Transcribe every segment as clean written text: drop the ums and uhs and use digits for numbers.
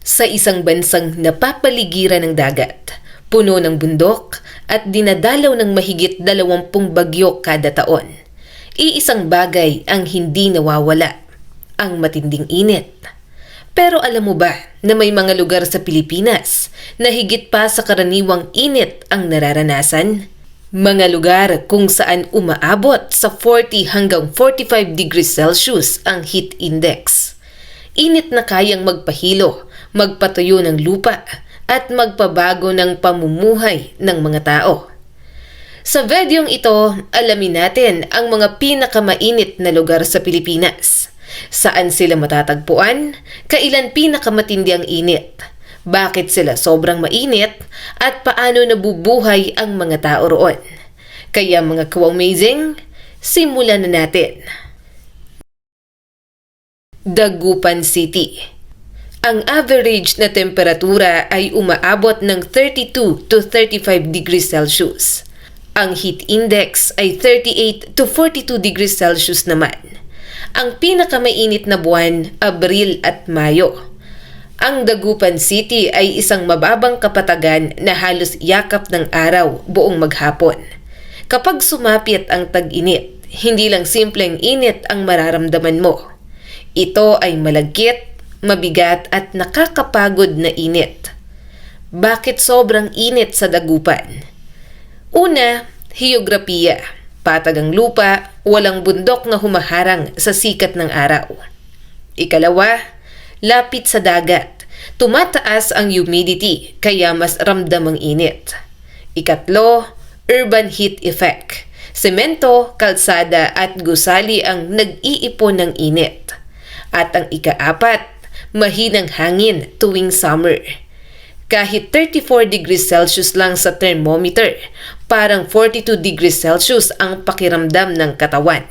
Sa isang bansang napapaligiran ng dagat, puno ng bundok at dinadalaw ng mahigit 20 bagyo kada taon, iisang bagay ang hindi nawawala, ang matinding init. Pero alam mo ba na may mga lugar sa Pilipinas na higit pa sa karaniwang init ang nararanasan? Mga lugar kung saan umaabot sa 40 hanggang 45 degrees Celsius ang heat index. Init na kayang magpahilo, magpatuyo ng lupa, at magpabago ng pamumuhay ng mga tao. Sa videong ito, alamin natin ang mga pinakamainit na lugar sa Pilipinas. Saan sila matatagpuan? Kailan pinakamatindi ang init? Bakit sila sobrang mainit? At paano nabubuhay ang mga tao roon? Kaya mga ka-amazing, simulan na natin. Dagupan City. Ang average na temperatura ay umaabot ng 32 to 35 degrees Celsius. Ang heat index ay 38 to 42 degrees Celsius naman. Ang pinakamainit na buwan, Abril at Mayo. Ang Dagupan City ay isang mababang kapatagan na halos yakap ng araw buong maghapon. Kapag sumapit ang tag-init, hindi lang simpleng init ang mararamdaman mo. Ito ay malagkit, mabigat at nakakapagod na init. Bakit sobrang init sa Dagupan? Una, heograpiya. Patag ang lupa, walang bundok na humaharang sa sikat ng araw. Ikalawa, lapit sa dagat. Tumataas ang humidity kaya mas ramdam ang init. Ikatlo, urban heat effect. Semento, kalsada at gusali ang nag-iipon ng init. At ang ikaapat, mahinang hangin tuwing summer. Kahit 34 degrees Celsius lang sa thermometer, parang 42 degrees Celsius ang pakiramdam ng katawan.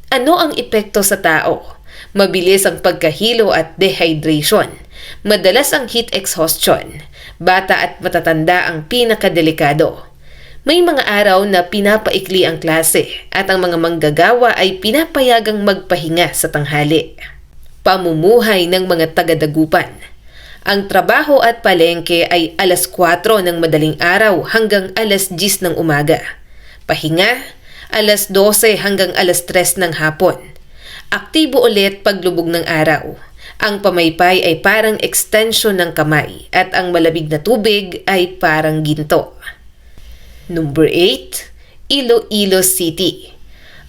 Ano ang epekto sa tao? Mabilis ang pagkahilo at dehydration. Madalas ang heat exhaustion. Bata at matatanda ang pinakadelikado. May mga araw na pinapaikli ang klase at ang mga manggagawa ay pinapayagang magpahinga sa tanghali. Pamumuhay ng mga taga-Dagupan. Ang trabaho at palengke ay alas 4 ng madaling araw hanggang alas 10 ng umaga. Pahinga, alas 12 hanggang alas 3 ng hapon. Aktibo ulit paglubog ng araw. Ang pamaypay ay parang extension ng kamay at ang malamig na tubig ay parang ginto. Number 8, Iloilo City.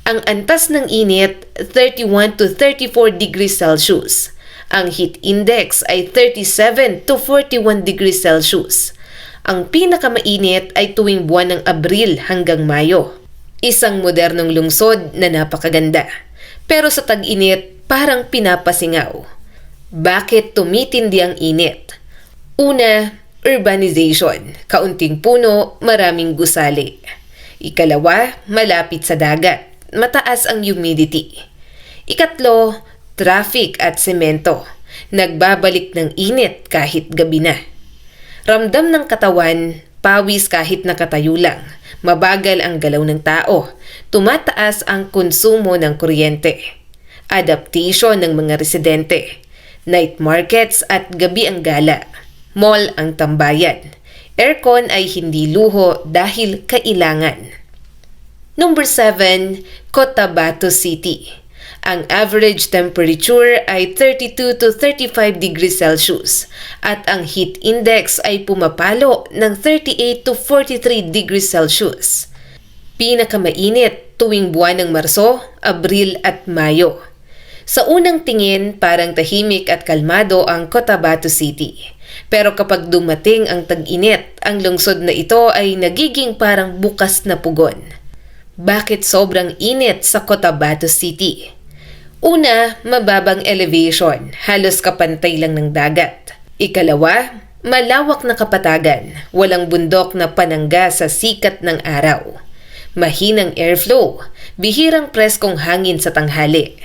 Ang antas ng init, 31 to 34 degrees Celsius. Ang heat index ay 37 to 41 degrees Celsius. Ang pinakamainit ay tuwing buwan ng Abril hanggang Mayo. Isang modernong lungsod na napakaganda. Pero sa tag-init, parang pinapasingaw. Bakit tumitindi ang init? Una, urbanization. Kaunting puno, maraming gusali. Ikalawa, malapit sa dagat. Mataas ang humidity. Ikatlo, traffic at semento. Nagbabalik ng init kahit gabi na. Ramdam ng katawan, pawis kahit nakatayo lang. Mabagal ang galaw ng tao. Tumataas ang konsumo ng kuryente. Adaptation ng mga residente. Night markets at gabi ang gala. Mall ang tambayan. Aircon ay hindi luho dahil kailangan. Number 7, Cotabato City. Ang average temperature ay 32 to 35 degrees Celsius at ang heat index ay pumapalo ng 38 to 43 degrees Celsius. Pinakamainit tuwing buwan ng Marso, Abril at Mayo. Sa unang tingin, parang tahimik at kalmado ang Cotabato City. Pero kapag dumating ang tag-init, ang lungsod na ito ay nagiging parang bukas na pugon. Bakit sobrang init sa Cotabato City? Una, mababang elevation, halos kapantay lang ng dagat. Ikalawa, malawak na kapatagan, walang bundok na panangga sa sikat ng araw. Mahinang airflow, bihirang preskong hangin sa tanghali,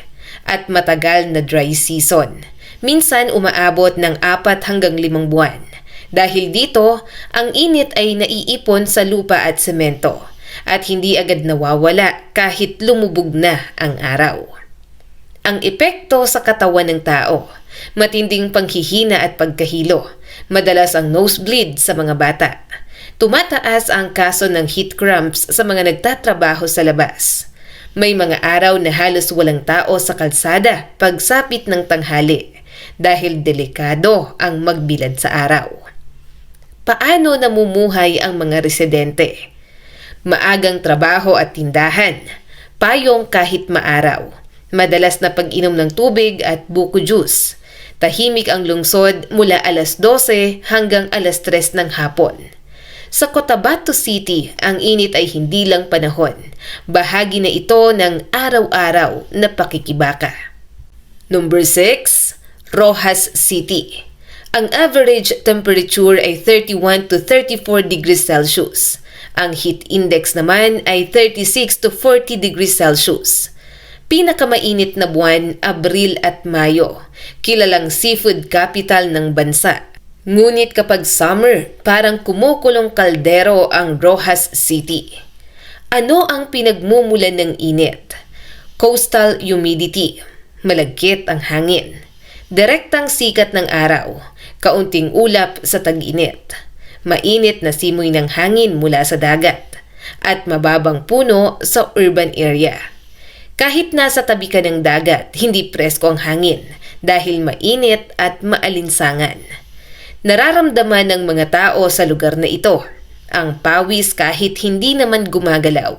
at matagal na dry season. Minsan umaabot ng 4 hanggang 5 buwan. Dahil dito, ang init ay naiipon sa lupa at semento at hindi agad nawawala kahit lumubog na ang araw. Ang epekto sa katawan ng tao, matinding panghihina at pagkahilo, madalas ang nosebleed sa mga bata. Tumataas ang kaso ng heat cramps sa mga nagtatrabaho sa labas. May mga araw na halos walang tao sa kalsada pagsapit ng tanghali dahil delikado ang magbilad sa araw. Paano namumuhay ang mga residente? Maagang trabaho at tindahan, payong kahit maaraw, madalas na pag-inom ng tubig at buko juice. Tahimik ang lungsod mula alas 12 hanggang alas 3 ng hapon. Sa Cotabato City, ang init ay hindi lang panahon. Bahagi na ito ng araw-araw na pakikibaka. Number 6, Roxas City. Ang average temperature ay 31 to 34 degrees Celsius. Ang heat index naman ay 36 to 40 degrees Celsius. Pinakamainit na buwan, Abril at Mayo. Kilalang seafood capital ng bansa. Ngunit kapag summer, parang kumukulong kaldero ang Roxas City. Ano ang pinagmumulan ng init? Coastal humidity. Malagkit ang hangin. Direktang sikat ng araw. Kaunting ulap sa tag-init. Mainit na simoy ng hangin mula sa dagat. At mababang puno sa urban area. Kahit nasa tabi ka ng dagat, hindi presko ang hangin dahil mainit at maalinsangan. Nararamdaman ng mga tao sa lugar na ito ang pawis kahit hindi naman gumagalaw.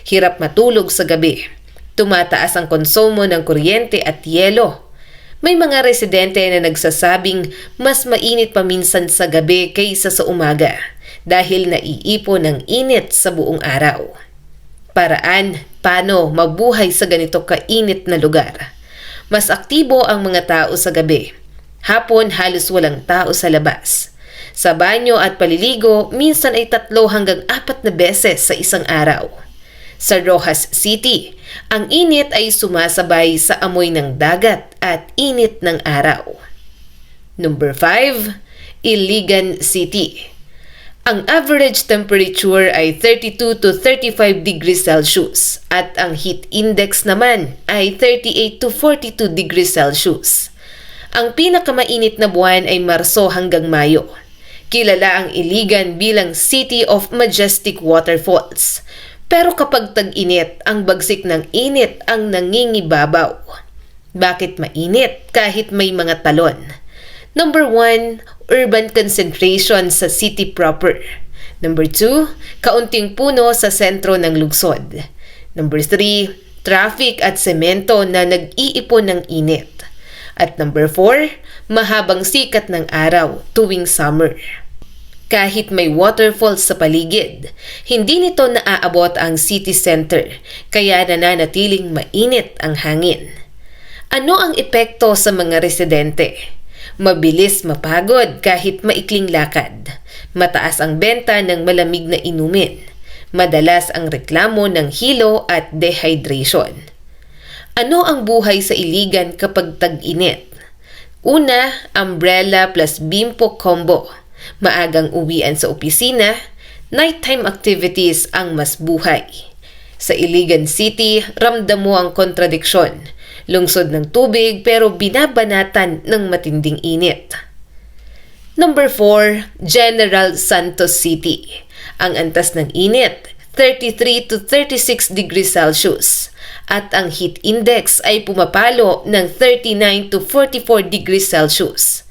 Hirap matulog sa gabi. Tumataas ang konsumo ng kuryente at yelo. May mga residente na nagsasabing mas mainit pa minsan sa gabi kaysa sa umaga dahil naiipon ng init sa buong araw. Paraan, paano mabuhay sa ganito kainit na lugar? Mas aktibo ang mga tao sa gabi. Hapon halos walang tao sa labas. Sa banyo at paliligo, minsan ay 3 hanggang 4 na beses sa isang araw. Sa Roxas City, ang init ay sumasabay sa amoy ng dagat at init ng araw. Number 5, Iligan City. Ang average temperature ay 32 to 35 degrees Celsius at ang heat index naman ay 38 to 42 degrees Celsius. Ang pinakamainit na buwan ay Marso hanggang Mayo. Kilala ang Iligan bilang City of Majestic Waterfalls. Pero kapag tag-init, ang bagsik ng init ang nangingibabaw. Bakit mainit kahit may mga talon? Number 1, urban concentration sa city proper. Number 2, kaunting puno sa sentro ng lungsod. Number 3, traffic at semento na nag-iipon ng init. At number 4, mahabang sikat ng araw tuwing summer. Kahit may waterfalls sa paligid, hindi nito naaabot ang city center, kaya nananatiling mainit ang hangin. Ano ang epekto sa mga residente? Mabilis mapagod kahit maikling lakad. Mataas ang benta ng malamig na inumin. Madalas ang reklamo ng hilo at dehydration. Ano ang buhay sa Iligan kapag tag-init? Una, umbrella plus bimpo combo. Maagang uwian sa opisina, nighttime activities ang mas buhay. Sa Iligan City, ramdam mo ang kontradiksyon. Lungsod ng tubig pero binabanatan ng matinding init. Number 4, General Santos City. Ang antas ng init, 33 to 36 degrees Celsius. At ang heat index ay pumapalo ng 39 to 44 degrees Celsius.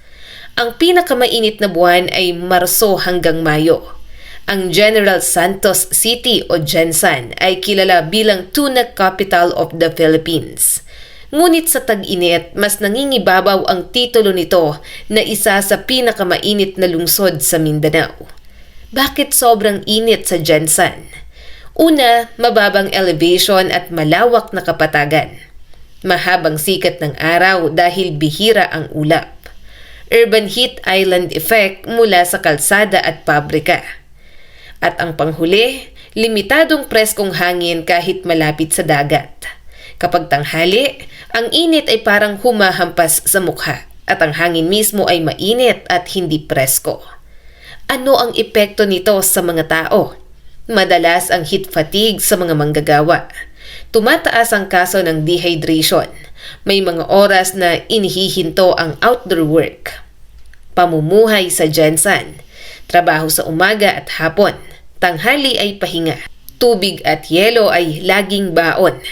Ang pinakamainit na buwan ay Marso hanggang Mayo. Ang General Santos City o Gensan ay kilala bilang tuna capital of the Philippines. Ngunit sa tag-init, mas nangingibabaw ang titulo nito na isa sa pinakamainit na lungsod sa Mindanao. Bakit sobrang init sa Gensan? Una, mababang elevation at malawak na kapatagan. Mahabang sikat ng araw dahil bihira ang ulap. Urban heat island effect mula sa kalsada at pabrika. At ang panghuli, limitadong preskong hangin kahit malapit sa dagat. Kapag tanghali, ang init ay parang humahampas sa mukha at ang hangin mismo ay mainit at hindi presko. Ano ang epekto nito sa mga tao? Madalas ang heat fatigue sa mga manggagawa. Tumataas ang kaso ng dehydration. May mga oras na inihihinto ang outdoor work. Pamumuhay sa Gensan. Trabaho sa umaga at hapon. Tanghali ay pahinga. Tubig at yelo ay laging baon.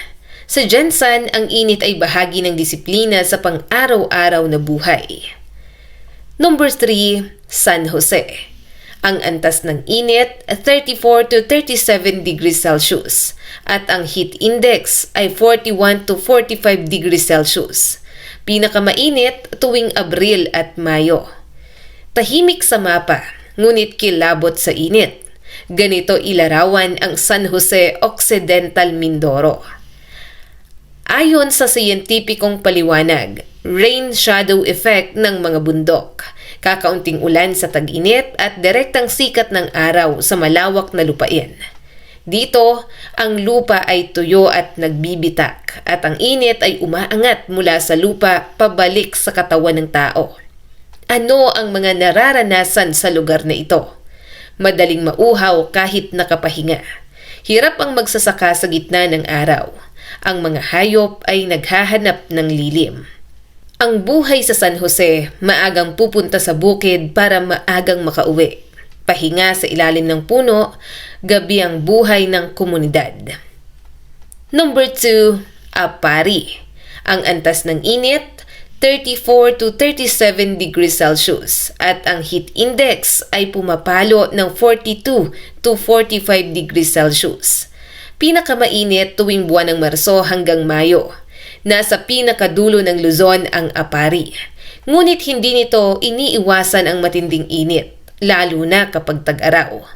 Sa Gensan, ang init ay bahagi ng disiplina sa pang-araw-araw na buhay. Number 3, San Jose. Ang antas ng init, 34 to 37 degrees Celsius. At ang heat index ay 41 to 45 degrees Celsius. Pinakamainit tuwing Abril at Mayo. Tahimik sa mapa, ngunit kilabot sa init. Ganito ilarawan ang San Jose Occidental Mindoro. Ayon sa siyentipikong paliwanag, rain shadow effect ng mga bundok, kakaunting ulan sa tag-init at direktang sikat ng araw sa malawak na lupain. Dito, ang lupa ay tuyo at nagbibitak at ang init ay umaangat mula sa lupa pabalik sa katawan ng tao. Ano ang mga nararanasan sa lugar na ito? Madaling mauhaw kahit nakapahinga. Hirap ang magsasaka sa gitna ng araw. Ang mga hayop ay naghahanap ng lilim. Ang buhay sa San Jose, maagang pupunta sa bukid para maagang makauwi. Pahinga sa ilalim ng puno, gabi ang buhay ng komunidad. Number 2, Apari. Ang antas ng init, 34 to 37 degrees Celsius at ang heat index ay pumapalo ng 42 to 45 degrees Celsius. Pinakamainit tuwing buwan ng Marso hanggang Mayo. Nasa pinakadulo ng Luzon ang Apari. Ngunit hindi nito iniiwasan ang matinding init, lalo na kapag tag-araw.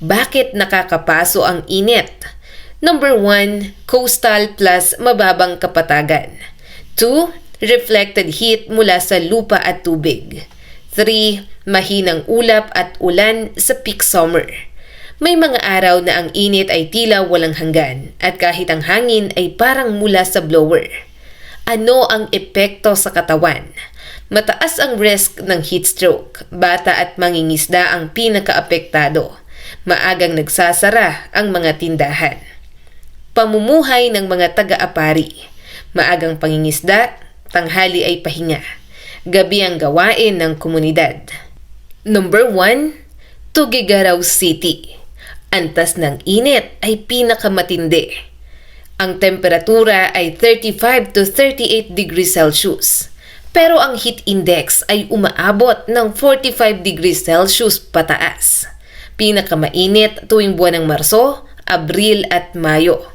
Bakit nakakapaso ang init? Number 1, coastal plus mababang kapatagan. 2, reflected heat mula sa lupa at tubig. 3, mahinang ulap at ulan sa peak summer. May mga araw na ang init ay tila walang hanggan at kahit ang hangin ay parang mula sa blower. Ano ang epekto sa katawan? Mataas ang risk ng heat stroke. Bata at mangingisda ang pinakaapektado. Maagang nagsasara ang mga tindahan. Pamumuhay ng mga taga-Apari. Maagang pangingisda, tanghali ay pahinga. Gabi ang gawain ng komunidad. Number 1, Tuguegarao City. Antas ng init ay pinakamatindi. Ang temperatura ay 35 to 38 degrees Celsius. Pero ang heat index ay umaabot ng 45 degrees Celsius pataas. Pinakamainit tuwing buwan ng Marso, Abril at Mayo.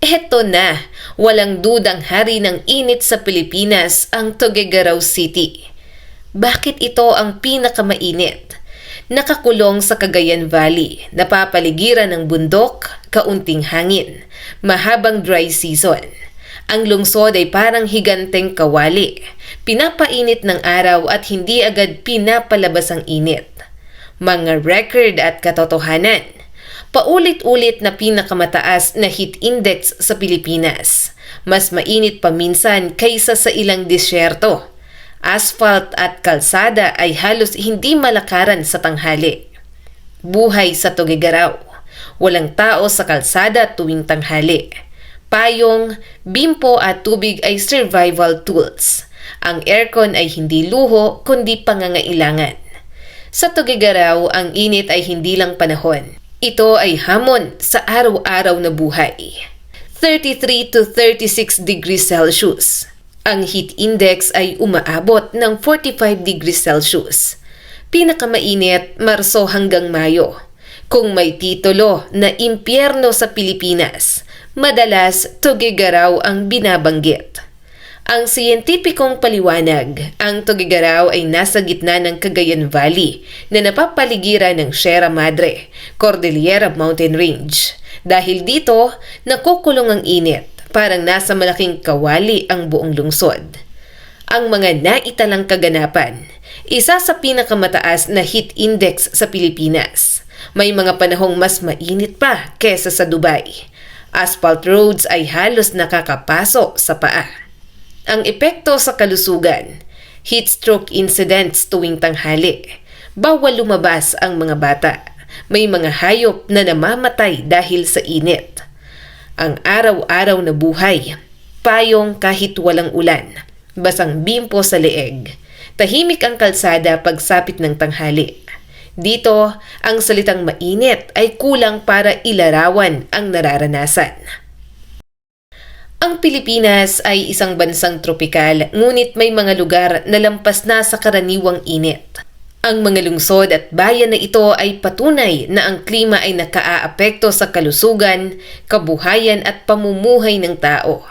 Eto na, walang dudang hari ng init sa Pilipinas ang Tuguegarao City. Bakit ito ang pinakamainit? Nakakulong sa Cagayan Valley, napapaligiran ng bundok, kaunting hangin, mahabang dry season. Ang lungsod ay parang higanteng kawali, pinapainit ng araw at hindi agad pinapalabas ang init. Mga record at katotohanan, paulit-ulit na pinakamataas na heat index sa Pilipinas. Mas mainit pa minsan kaysa sa ilang disyerto. Asphalt at kalsada ay halos hindi malakaran sa tanghali. Buhay sa Tuguegarao. Walang tao sa kalsada tuwing tanghali. Payong, bimpo at tubig ay survival tools. Ang aircon ay hindi luho kundi pangangailangan. Sa Tuguegarao, ang init ay hindi lang panahon. Ito ay hamon sa araw-araw na buhay. 33 to 36 degrees Celsius. Ang heat index ay umaabot ng 45 degrees Celsius. Pinakamainit, Marso hanggang Mayo. Kung may titulo na impyerno sa Pilipinas, madalas Tuguegarao ang binabanggit. Ang siyentipikong paliwanag, ang Tuguegarao ay nasa gitna ng Cagayan Valley na napapaligiran ng Sierra Madre, Cordillera Mountain Range. Dahil dito, nakukulong ang init. Parang nasa malaking kawali ang buong lungsod. Ang mga naitalang kaganapan, isa sa pinakamataas na heat index sa Pilipinas. May mga panahong mas mainit pa kesa sa Dubai. Asphalt roads ay halos nakakapaso sa paa. Ang epekto sa kalusugan, heat stroke incidents tuwing tanghali. Bawal lumabas ang mga bata. May mga hayop na namamatay dahil sa init. ang araw-araw na buhay. Payong kahit walang ulan, basang bimpo sa leeg. Tahimik ang kalsada pagsapit ng tanghali. Dito, ang salitang mainit ay kulang para ilarawan ang nararanasan. Ang Pilipinas ay isang bansang tropikal, ngunit may mga lugar na lampas na sa karaniwang init. Ang mga lungsod at bayan na ito ay patunay na ang klima ay nakaaapekto sa kalusugan, kabuhayan at pamumuhay ng tao.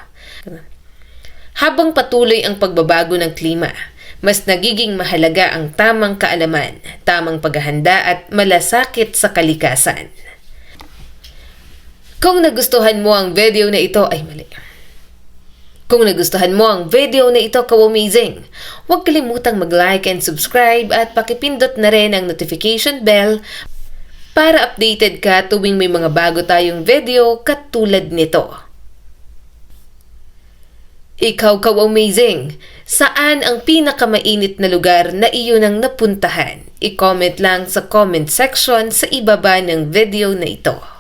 Habang patuloy ang pagbabago ng klima, mas nagiging mahalaga ang tamang kaalaman, tamang paghahanda at malasakit sa kalikasan. Kung nagustuhan mo ang video na ito, Kung nagustuhan mo ang video na ito, ka-amazing! Huwag kalimutang mag-like and subscribe at pakipindot na rin ang notification bell para updated ka tuwing may mga bago tayong video katulad nito. Ikaw, ka-amazing! Saan ang pinakamainit na lugar na iyon ang napuntahan? I-comment lang sa comment section sa ibaba ng video na ito.